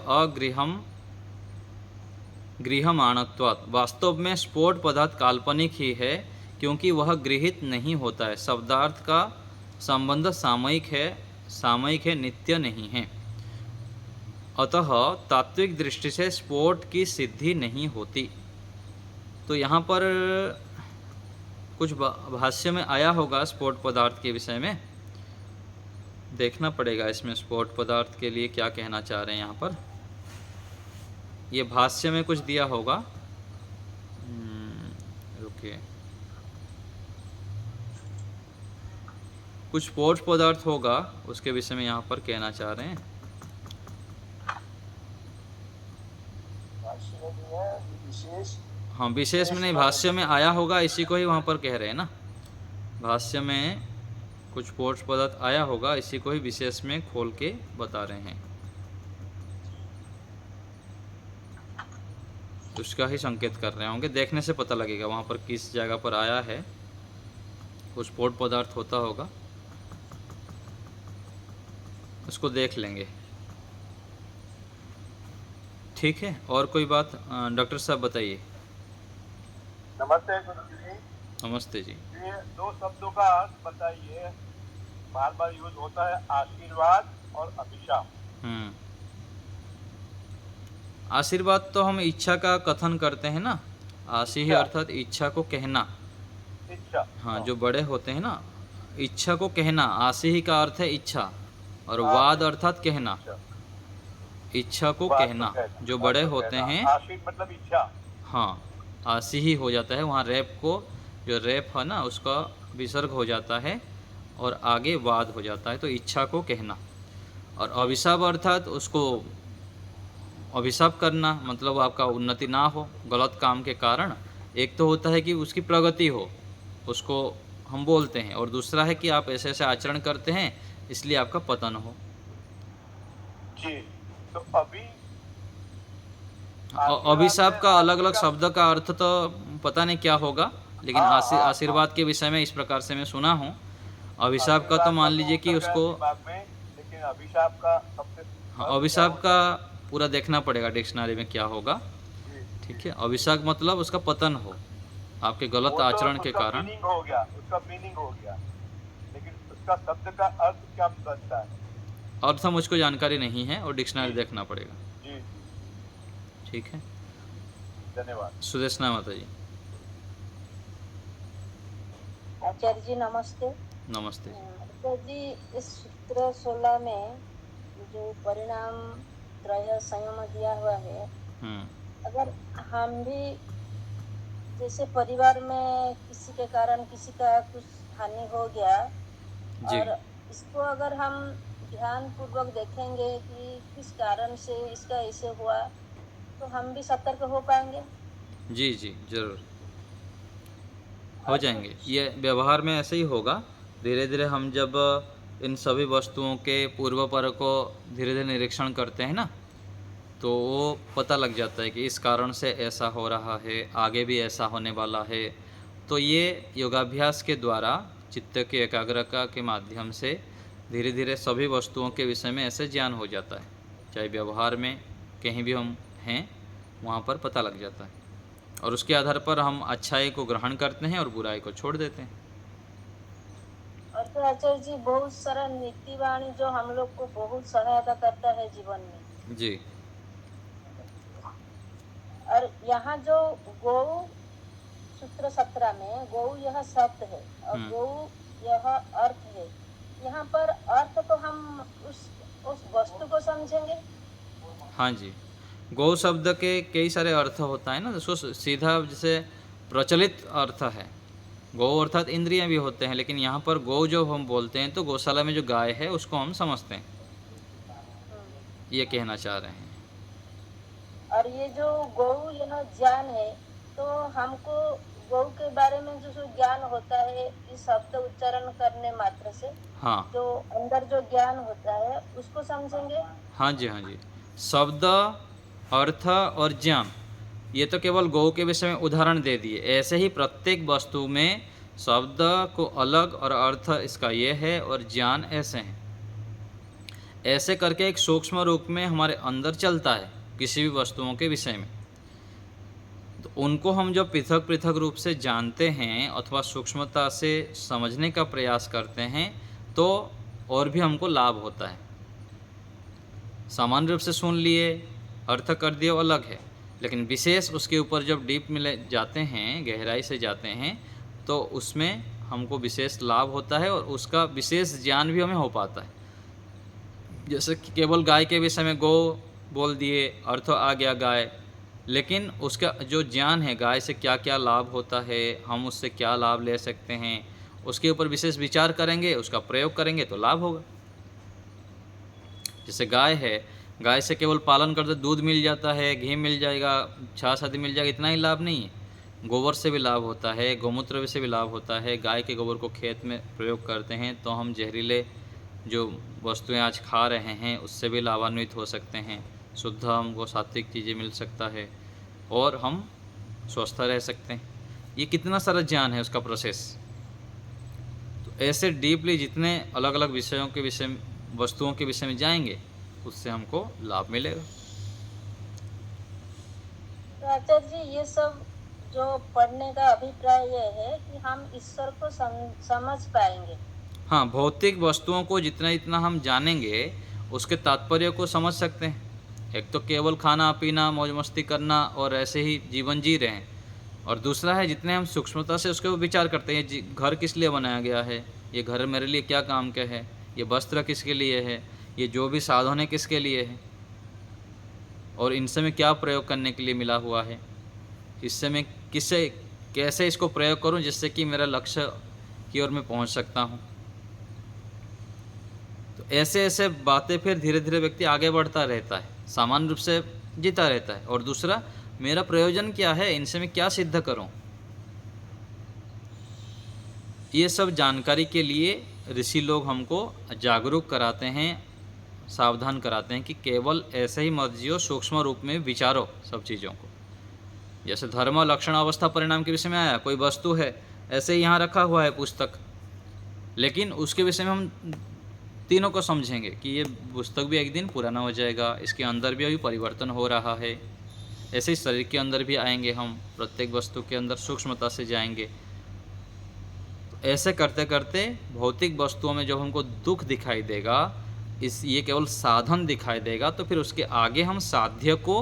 गृह्यमाणत्वात्। वास्तव में स्फोट पदार्थ काल्पनिक ही है क्योंकि वह गृहीत नहीं होता है। शब्दार्थ का संबंध सामयिक है, नित्य नहीं है। अतः तात्विक दृष्टि से स्फोट की सिद्धि नहीं होती। तो यहाँ पर कुछ भाष्य में आया होगा स्फोट पदार्थ के विषय में, देखना पड़ेगा इसमें स्फोट पदार्थ के लिए क्या कहना चाह रहे हैं यहाँ पर। ये भाष्य में कुछ दिया होगा, रुकिए, कुछ स्फोट पदार्थ होगा उसके विषय में यहाँ पर कहना चाह रहे हैं। हाँ विशेष में नहीं, भाष्य में आया होगा, इसी को ही वहाँ पर कह रहे हैं ना। भाष्य में कुछ स्फोट पदार्थ आया होगा, इसी को ही विशेष में खोल के बता रहे हैं, उसका ही संकेत कर रहे होंगे। देखने से पता लगेगा वहाँ पर किस जगह पर आया है, कुछ स्फोट पदार्थ होता होगा, उसको देख लेंगे। ठीक है, और कोई बात? डॉक्टर साहब बताइए। नमस्ते गुरु जी। नमस्ते जी। ये दो शब्दों का अर्थ बताइए, बार बार यूज होता है, आशीर्वाद और अभिशाप। आशीर्वाद तो हम इच्छा का कथन करते हैं ना, आशी अर्थात इच्छा को कहना। इच्छा, हाँ जो बड़े होते हैं ना, इच्छा को कहना, आशी ही का अर्थ है इच्छा, और वाद अर्थात कहना, इच्छा को कहना। जो बड़े होते हैं, आशीर्वाद मतलब इच्छा। हाँ आशी ही हो जाता है, वहाँ रेप को, जो रेप है ना उसका विसर्ग हो जाता है और आगे वाद हो जाता है, तो इच्छा को कहना। और अभिशाप अर्थात उसको अभिशाप करना, मतलब आपका उन्नति ना हो गलत काम के कारण। एक तो होता है कि उसकी प्रगति हो, उसको हम बोलते हैं, और दूसरा है कि आप ऐसे ऐसे आचरण करते हैं इसलिए आपका पतन हो। जी, तो अभिशाप का अलग अलग शब्द का अर्थ तो पता नहीं क्या होगा, लेकिन आशीर्वाद के विषय में इस प्रकार से मैं सुना हूँ। अभिशाप का तो मान लीजिए कि उसको, लेकिन अभिशाप का अभिशाप का पूरा देखना पड़ेगा डिक्शनरी में क्या होगा। ठीक है, अभिशाप मतलब उसका पतन हो आपके गलत आचरण के कारण। हो गया, उसका मीनिंग हो गया, लेकिन उसका शब्द का अर्थ क्या बनता है, अर्थ मुझको जानकारी नहीं है और डिक्शनरी देखना पड़ेगा। जी ठीक है, धन्यवाद। सुदेशना माता जी। आचार्य जी नमस्ते। नमस्ते जी, इस सूत्र 16 में जो परिणाम त्रय संयम दिया हुआ है, अगर हम भी जैसे परिवार में किसी के कारण किसी का कुछ हानि हो गया, जी और इसको अगर हम ध्यान पूर्वक देखेंगे कि किस कारण से इसका ऐसे हुआ, तो हम भी सतर्क हो पाएंगे। जी जी जरूर हो और जाएंगे। कुछ। ये व्यवहार में ऐसे ही होगा। धीरे धीरे हम जब इन सभी वस्तुओं के पूर्वापर को धीरे धीरे निरीक्षण करते हैं ना, तो वो पता लग जाता है कि इस कारण से ऐसा हो रहा है, आगे भी ऐसा होने वाला है। तो ये योगाभ्यास के द्वारा चित्त की एकाग्रता के माध्यम से धीरे धीरे सभी वस्तुओं के विषय में ऐसे ज्ञान हो जाता है। चाहे व्यवहार में कहीं भी हम हैं, वहाँ पर पता लग जाता है, और उसके आधार पर हम अच्छाई को ग्रहण करते हैं और बुराई को छोड़ देते हैं। और तो आचार्य जी, बहुत सारा नीति वाणी जो हम लोग को बहुत सहायता करता है जीवन में। जी और यहाँ जो गौ सूत्र 17 में गौ यह शब्द है और गौ यह अर्थ है। यहाँ पर अर्थ तो हम उस वस्तु को समझेंगे। हाँ जी, गौ शब्द के कई सारे अर्थ होता है ना। उसको सीधा जैसे प्रचलित अर्थ है, गौ अर्थात इंद्रियां भी होते हैं, लेकिन यहाँ पर गौ जो हम बोलते हैं तो गौशाला में जो गाय है उसको हम समझते हैं, ये कहना चाह रहे हैं। और ये जो गौ यह ज्ञान है, तो हमको गौ के बारे में जो ज्ञान होता है इस शब्द उच्चारण करने मात्र से, हाँ जो अंदर जो ज्ञान होता है उसको समझेंगे। हाँ जी हाँ जी, शब्द, अर्थ और ज्ञान, ये तो केवल गौ के विषय में उदाहरण दे दिए। ऐसे ही प्रत्येक वस्तु में शब्द को अलग और अर्थ इसका ये है और ज्ञान ऐसे हैं। ऐसे करके एक सूक्ष्म रूप में हमारे अंदर चलता है किसी भी वस्तुओं के विषय में। तो उनको हम जब पृथक पृथक रूप से जानते हैं अथवा सूक्ष्मता से समझने का प्रयास करते हैं, तो और भी हमको लाभ होता है। सामान्य रूप से सुन लिए, अर्थ कर दिए, वो अलग है, लेकिन विशेष उसके ऊपर जब डीप में जाते हैं, गहराई से जाते हैं, तो उसमें हमको विशेष लाभ होता है और उसका विशेष ज्ञान भी हमें हो पाता है। जैसे कि केवल गाय के विषय में गौ बोल दिए, अर्थ आ गया गाय, लेकिन उसका जो ज्ञान है गाय से क्या क्या लाभ होता है, हम उससे क्या लाभ ले सकते हैं, उसके ऊपर विशेष विचार करेंगे, उसका प्रयोग करेंगे तो लाभ होगा। जैसे गाय है, गाय से केवल पालन करते दूध मिल जाता है, घी मिल जाएगा, छाछ आदि मिल जाएगा, इतना ही लाभ नहीं है। गोबर से भी लाभ होता है, गौमूत्र से भी लाभ होता है। गाय के गोबर को खेत में प्रयोग करते हैं तो हम जहरीले जो वस्तुएं आज खा रहे हैं उससे भी लाभान्वित हो सकते हैं। शुद्ध हमको सात्विक चीज़ें मिल सकता है और हम स्वस्थ रह सकते हैं। ये कितना सारा ज्ञान है उसका प्रोसेस। तो ऐसे डीपली जितने अलग अलग विषयों के विषय, वस्तुओं के विषय में जाएंगे, उससे हमको लाभ मिलेगा। तो आचार्य जी, ये सब जो पढ़ने का अभिप्राय ये है कि हम ईश्वर को समझ पाएंगे। हाँ, भौतिक वस्तुओं को जितना जितना हम जानेंगे उसके तात्पर्य को समझ सकते हैं। एक तो केवल खाना पीना मौज मस्ती करना और ऐसे ही जीवन जी रहे हैं, और दूसरा है जितने हम सूक्ष्मता से उसके ऊपर विचार करते हैं, घर किस लिए बनाया गया है, ये घर मेरे लिए क्या काम का है, ये वस्त्र किसके लिए है, ये जो भी साधन है किसके लिए है, और इनसे मैं क्या प्रयोग करने के लिए मिला हुआ है, इससे मैं किससे कैसे इसको प्रयोग करूं जिससे कि मेरा लक्ष्य की ओर मैं पहुंच सकता हूं। तो ऐसे ऐसे बातें फिर धीरे धीरे व्यक्ति आगे बढ़ता रहता है, सामान्य रूप से जीता रहता है। और दूसरा, मेरा प्रयोजन क्या है, इनसे मैं क्या सिद्ध करूं, ये सब जानकारी के लिए ऋषि लोग हमको जागरूक कराते हैं, सावधान कराते हैं कि केवल ऐसे ही मत जियो, सूक्ष्म रूप में विचारो सब चीज़ों को। जैसे धर्म, लक्षण, अवस्था, परिणाम के विषय में आया, कोई वस्तु है ऐसे ही यहाँ रखा हुआ है पुस्तक, लेकिन उसके विषय में हम तीनों को समझेंगे कि ये पुस्तक भी एक दिन पुराना हो जाएगा, इसके अंदर भी अभी परिवर्तन हो रहा है। ऐसे ही शरीर के अंदर भी आएंगे हम, प्रत्येक वस्तु के अंदर सूक्ष्मता से जाएंगे। तो ऐसे करते करते भौतिक वस्तुओं में जब हमको दुख दिखाई देगा, ये केवल साधन दिखाई देगा, तो फिर उसके आगे हम साध्य को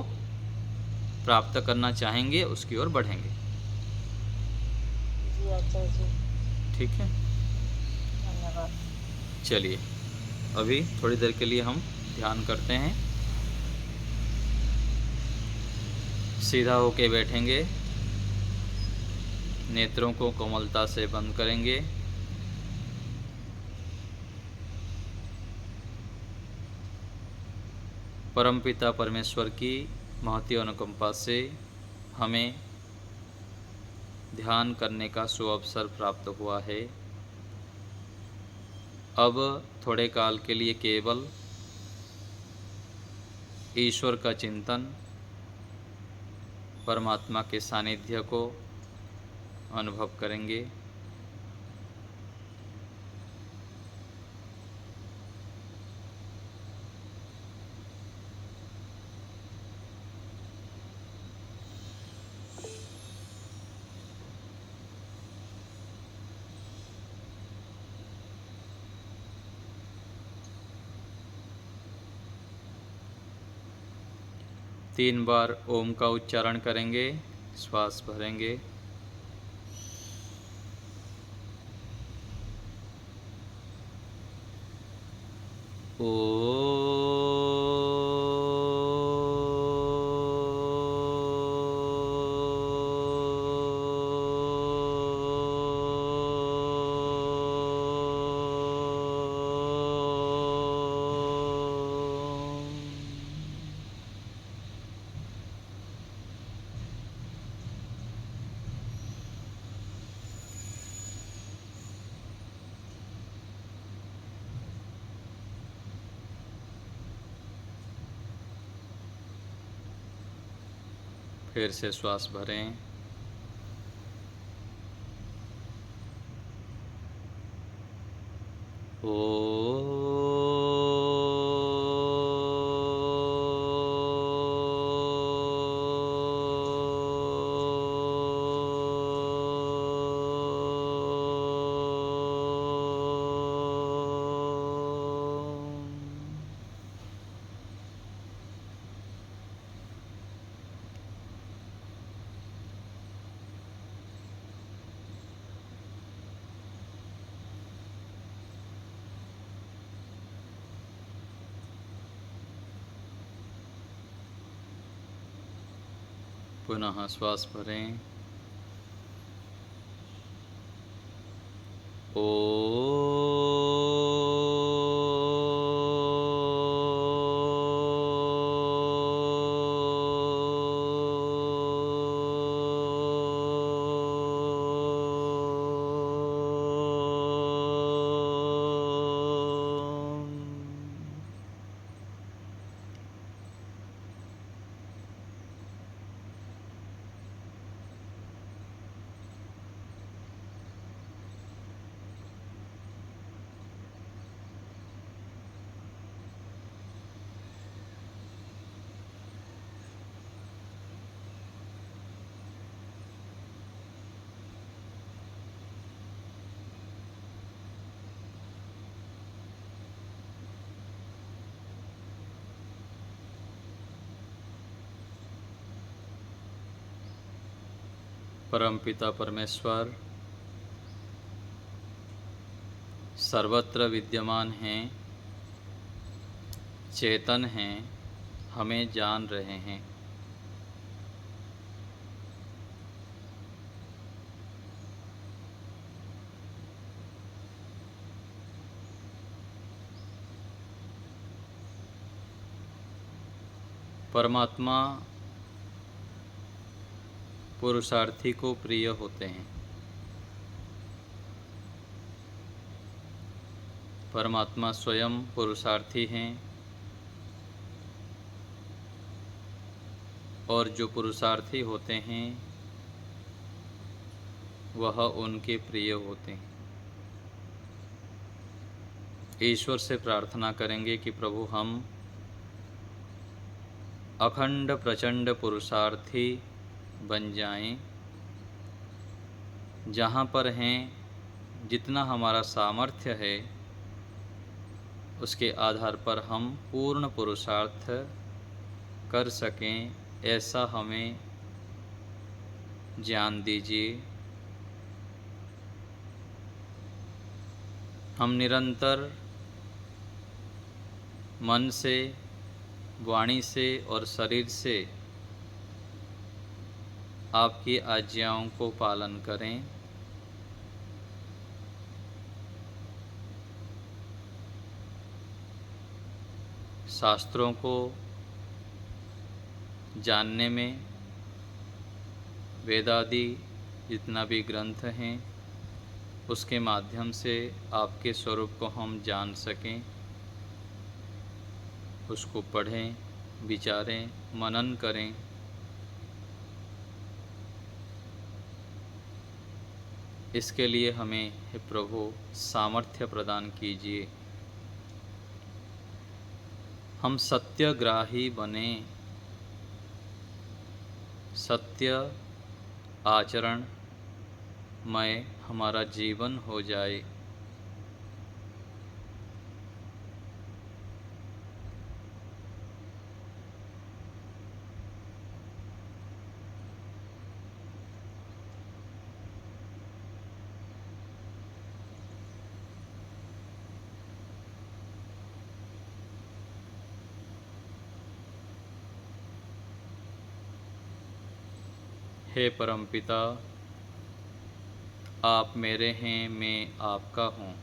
प्राप्त करना चाहेंगे, उसकी ओर बढ़ेंगे। जी आचार्य जी, ठीक है, धन्यवाद। चलिए अभी थोड़ी देर के लिए हम ध्यान करते हैं। सीधा होके बैठेंगे, नेत्रों को कोमलता से बंद करेंगे, परमपिता परमेश्वर की महती अनुकंपा से हमें ध्यान करने का सुअवसर प्राप्त हुआ है। अब थोड़े काल के लिए केवल ईश्वर का चिंतन, परमात्मा के सानिध्य को अनुभव करेंगे। तीन बार ओम का उच्चारण करेंगे, श्वास भरेंगे। फिर से श्वास भरें। पुनः श्वास भरें। परमपिता परमेश्वर सर्वत्र विद्यमान हैं, चेतन हैं, हमें जान रहे हैं। परमात्मा पुरुषार्थी को प्रिय होते हैं। परमात्मा स्वयं पुरुषार्थी हैं और जो पुरुषार्थी होते हैं वह उनके प्रिय होते हैं। ईश्वर से प्रार्थना करेंगे कि प्रभु हम अखंड प्रचंड पुरुषार्थी बन जाएं। जहाँ पर हैं, जितना हमारा सामर्थ्य है उसके आधार पर हम पूर्ण पुरुषार्थ कर सकें, ऐसा हमें ज्ञान दीजिए। हम निरंतर मन से, वाणी से और शरीर से आपकी आज्ञाओं को पालन करें। शास्त्रों को जानने में वेदादि जितना भी ग्रंथ हैं उसके माध्यम से आपके स्वरूप को हम जान सकें, उसको पढ़ें, विचारें, मनन करें। इसके लिए हमें हे प्रभु सामर्थ्य प्रदान कीजिए। हम सत्यग्राही बने, सत्य आचरण मय हमारा जीवन हो जाए। हे परमपिता, आप मेरे हैं, मैं आपका हूँ।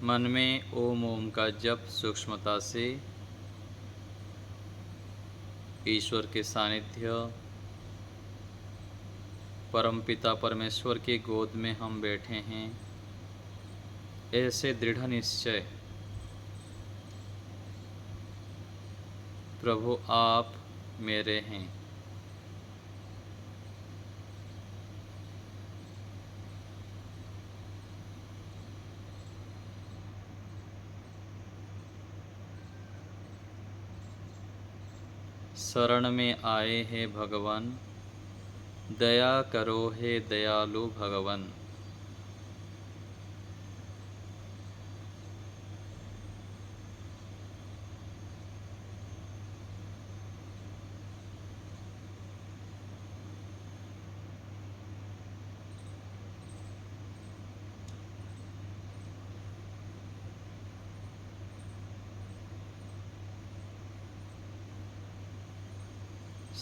मन में ओम ओम का जप सूक्ष्मता से ईश्वर के सानिध्य, परमपिता परमेश्वर की गोद में हम बैठे हैं, ऐसे दृढ़ निश्चय प्रभु आप मेरे हैं। शरण में आए हैं भगवान, दया करो हे दयालु भगवान।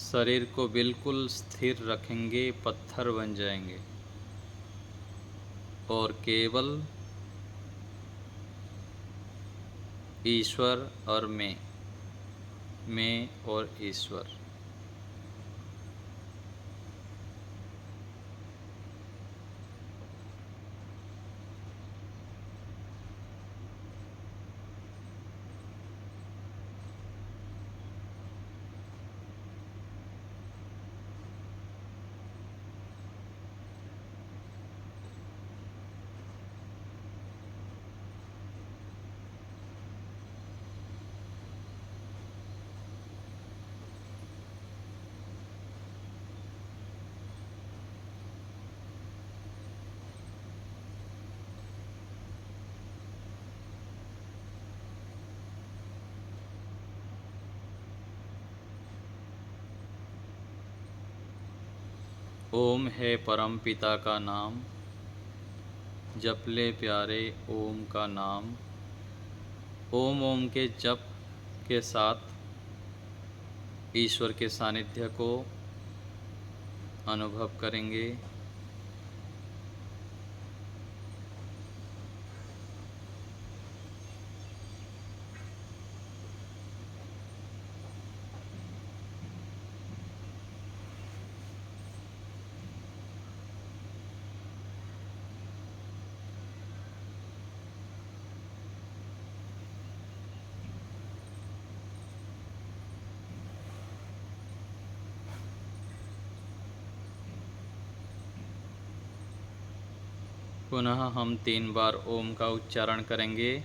शरीर को बिल्कुल स्थिर रखेंगे, पत्थर बन जाएंगे और केवल ईश्वर और मैं और ईश्वर। ओम है परम पिता का नाम, जप ले प्यारे ओम का नाम। ओम ओम के जप के साथ ईश्वर के सानिध्य को अनुभव करेंगे। पुनः हम 3 बार ओम का उच्चारण करेंगे।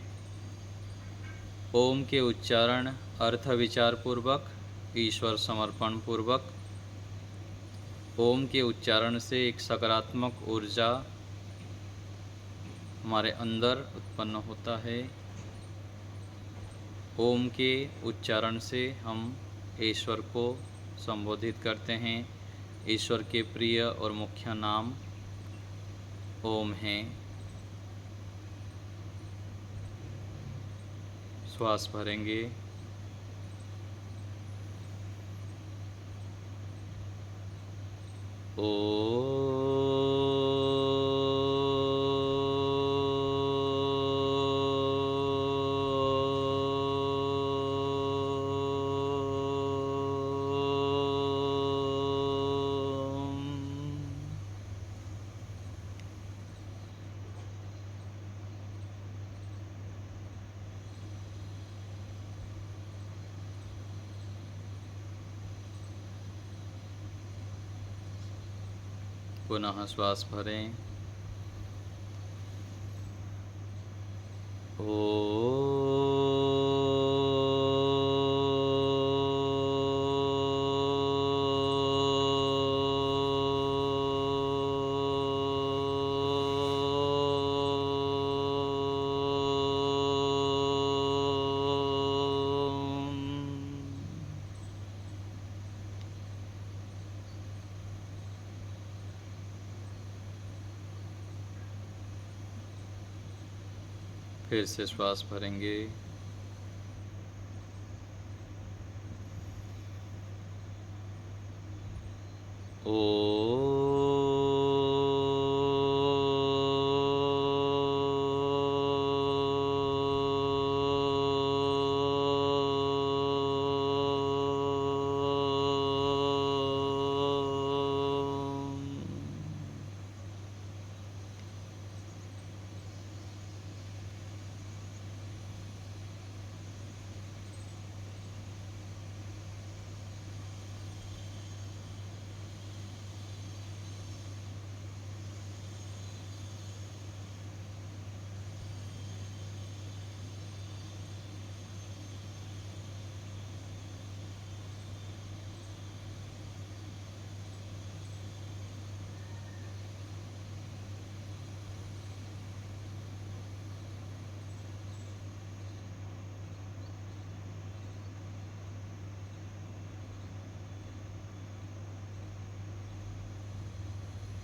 ओम के उच्चारण अर्थ विचार पूर्वक, ईश्वर समर्पण पूर्वक। ओम के उच्चारण से एक सकारात्मक ऊर्जा हमारे अंदर उत्पन्न होता है। ओम के उच्चारण से हम ईश्वर को संबोधित करते हैं। ईश्वर के प्रिय और मुख्य नाम ओम हैं। श्वास भरेंगे। पुनः श्वास भरें। फिर से श्वास भरेंगे।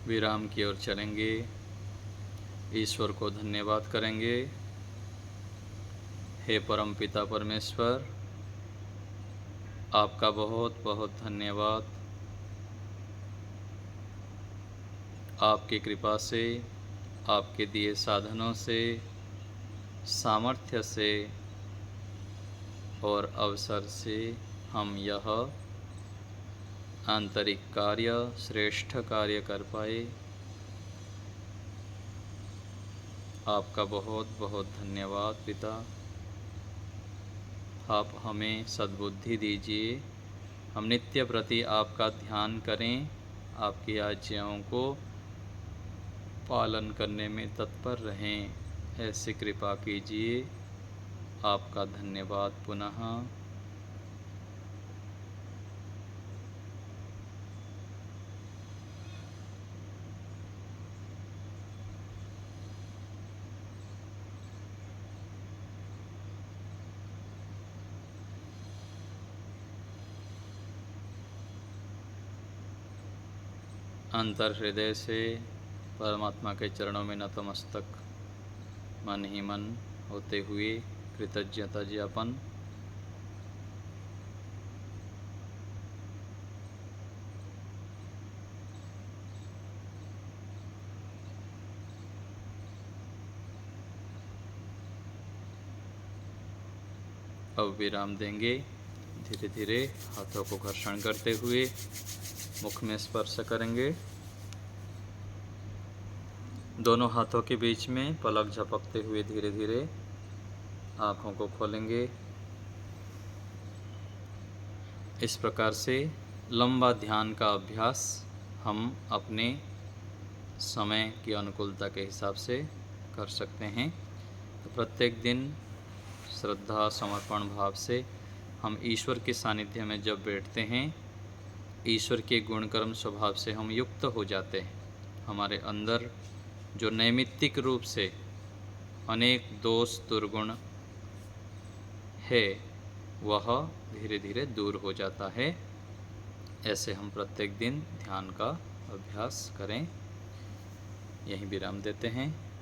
विराम की ओर चलेंगे। ईश्वर को धन्यवाद करेंगे। हे परम पिता परमेश्वर, आपका बहुत बहुत धन्यवाद। आपकी कृपा से, आपके दिए साधनों से, सामर्थ्य से और अवसर से हम यह आंतरिक कार्य, श्रेष्ठ कार्य कर पाए। आपका बहुत बहुत धन्यवाद पिता। आप हमें सद्बुद्धि दीजिए। हम नित्य प्रति आपका ध्यान करें, आपकी आज्ञाओं को पालन करने में तत्पर रहें। ऐसी कृपा कीजिए। आपका धन्यवाद पुनः। अंतर हृदय से परमात्मा के चरणों में नतमस्तक मन ही मन होते हुए कृतज्ञता ज्ञापन। अब विराम देंगे। धीरे धीरे हाथों को घर्षण करते हुए मुख में स्पर्श करेंगे। दोनों हाथों के बीच में पलक झपकते हुए धीरे धीरे आँखों को खोलेंगे। इस प्रकार से लंबा ध्यान का अभ्यास हम अपने समय की अनुकूलता के हिसाब से कर सकते हैं। तो प्रत्येक दिन श्रद्धा समर्पण भाव से हम ईश्वर के सानिध्य में जब बैठते हैं, ईश्वर के गुण कर्म स्वभाव से हम युक्त हो जाते हैं। हमारे अंदर जो नैमित्तिक रूप से अनेक दोष दुर्गुण है वह धीरे धीरे दूर हो जाता है। ऐसे हम प्रत्येक दिन ध्यान का अभ्यास करें। यहीं विराम देते हैं।